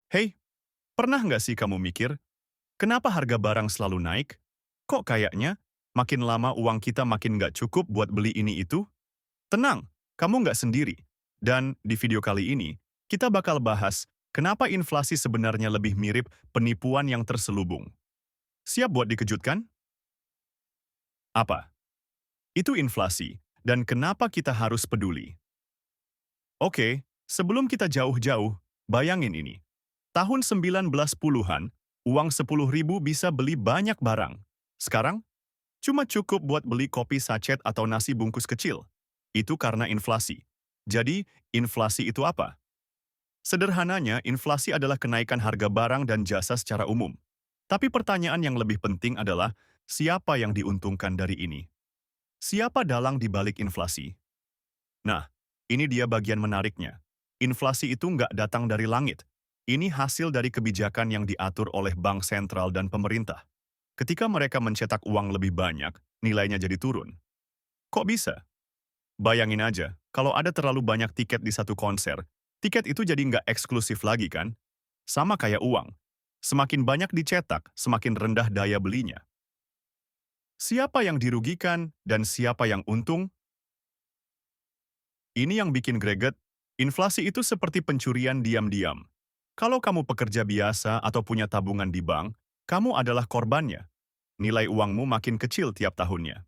Hei, pernah nggak sih kamu mikir, kenapa harga barang selalu naik? Kok kayaknya makin lama uang kita makin nggak cukup buat beli ini itu? Tenang, kamu nggak sendiri. Dan di video kali ini, kita bakal bahas kenapa inflasi sebenarnya lebih mirip penipuan yang terselubung. Siap buat dikejutkan? Apa? Itu inflasi, dan kenapa kita harus peduli? Oke, sebelum kita jauh-jauh, bayangin ini. Tahun 1910-an, uang 10.000 bisa beli banyak barang. Sekarang, cuma cukup buat beli kopi sachet atau nasi bungkus kecil. Itu karena inflasi. Jadi, inflasi itu apa? Sederhananya, inflasi adalah kenaikan harga barang dan jasa secara umum. Tapi pertanyaan yang lebih penting adalah, siapa yang diuntungkan dari ini? Siapa dalang di balik inflasi? Nah, ini dia bagian menariknya. Inflasi itu nggak datang dari langit. Ini hasil dari kebijakan yang diatur oleh bank sentral dan pemerintah. Ketika mereka mencetak uang lebih banyak, nilainya jadi turun. Kok bisa? Bayangin aja, kalau ada terlalu banyak tiket di satu konser, tiket itu jadi nggak eksklusif lagi kan? Sama kayak uang. Semakin banyak dicetak, semakin rendah daya belinya. Siapa yang dirugikan dan siapa yang untung? Ini yang bikin greget, inflasi itu seperti pencurian diam-diam. Kalau kamu pekerja biasa atau punya tabungan di bank, kamu adalah korbannya. Nilai uangmu makin kecil tiap tahunnya.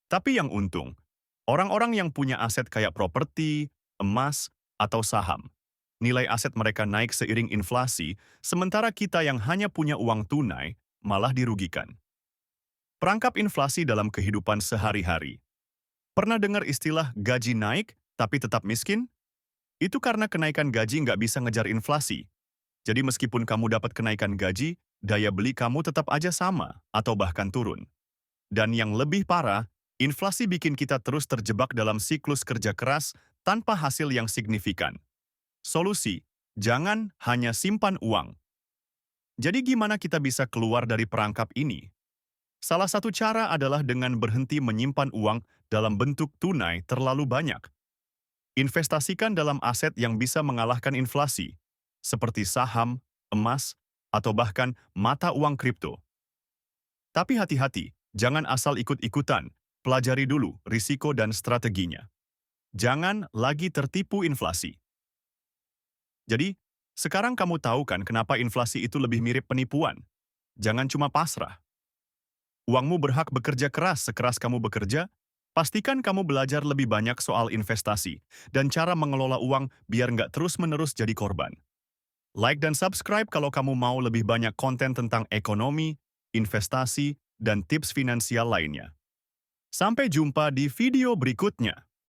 Tapi yang untung, orang-orang yang punya aset kayak properti, emas, atau saham. Nilai aset mereka naik seiring inflasi, sementara kita yang hanya punya uang tunai malah dirugikan. Perangkap inflasi dalam kehidupan sehari-hari. Pernah dengar istilah gaji naik tapi tetap miskin? Itu karena kenaikan gaji nggak bisa ngejar inflasi. Jadi meskipun kamu dapat kenaikan gaji, daya beli kamu tetap aja sama atau bahkan turun. Dan yang lebih parah, inflasi bikin kita terus terjebak dalam siklus kerja keras tanpa hasil yang signifikan. Solusi, jangan hanya simpan uang. Jadi gimana kita bisa keluar dari perangkap ini? Salah satu cara adalah dengan berhenti menyimpan uang dalam bentuk tunai terlalu banyak. Investasikan dalam aset yang bisa mengalahkan inflasi, seperti saham, emas, atau bahkan mata uang kripto. Tapi hati-hati, jangan asal ikut-ikutan, pelajari dulu risiko dan strateginya. Jangan lagi tertipu inflasi. Jadi, sekarang kamu tahu kan kenapa inflasi itu lebih mirip penipuan? Jangan cuma pasrah. Uangmu berhak bekerja keras sekeras kamu bekerja. Pastikan kamu belajar lebih banyak soal investasi dan cara mengelola uang biar nggak terus-menerus jadi korban. Like dan subscribe kalau kamu mau lebih banyak konten tentang ekonomi, investasi, dan tips finansial lainnya. Sampai jumpa di video berikutnya.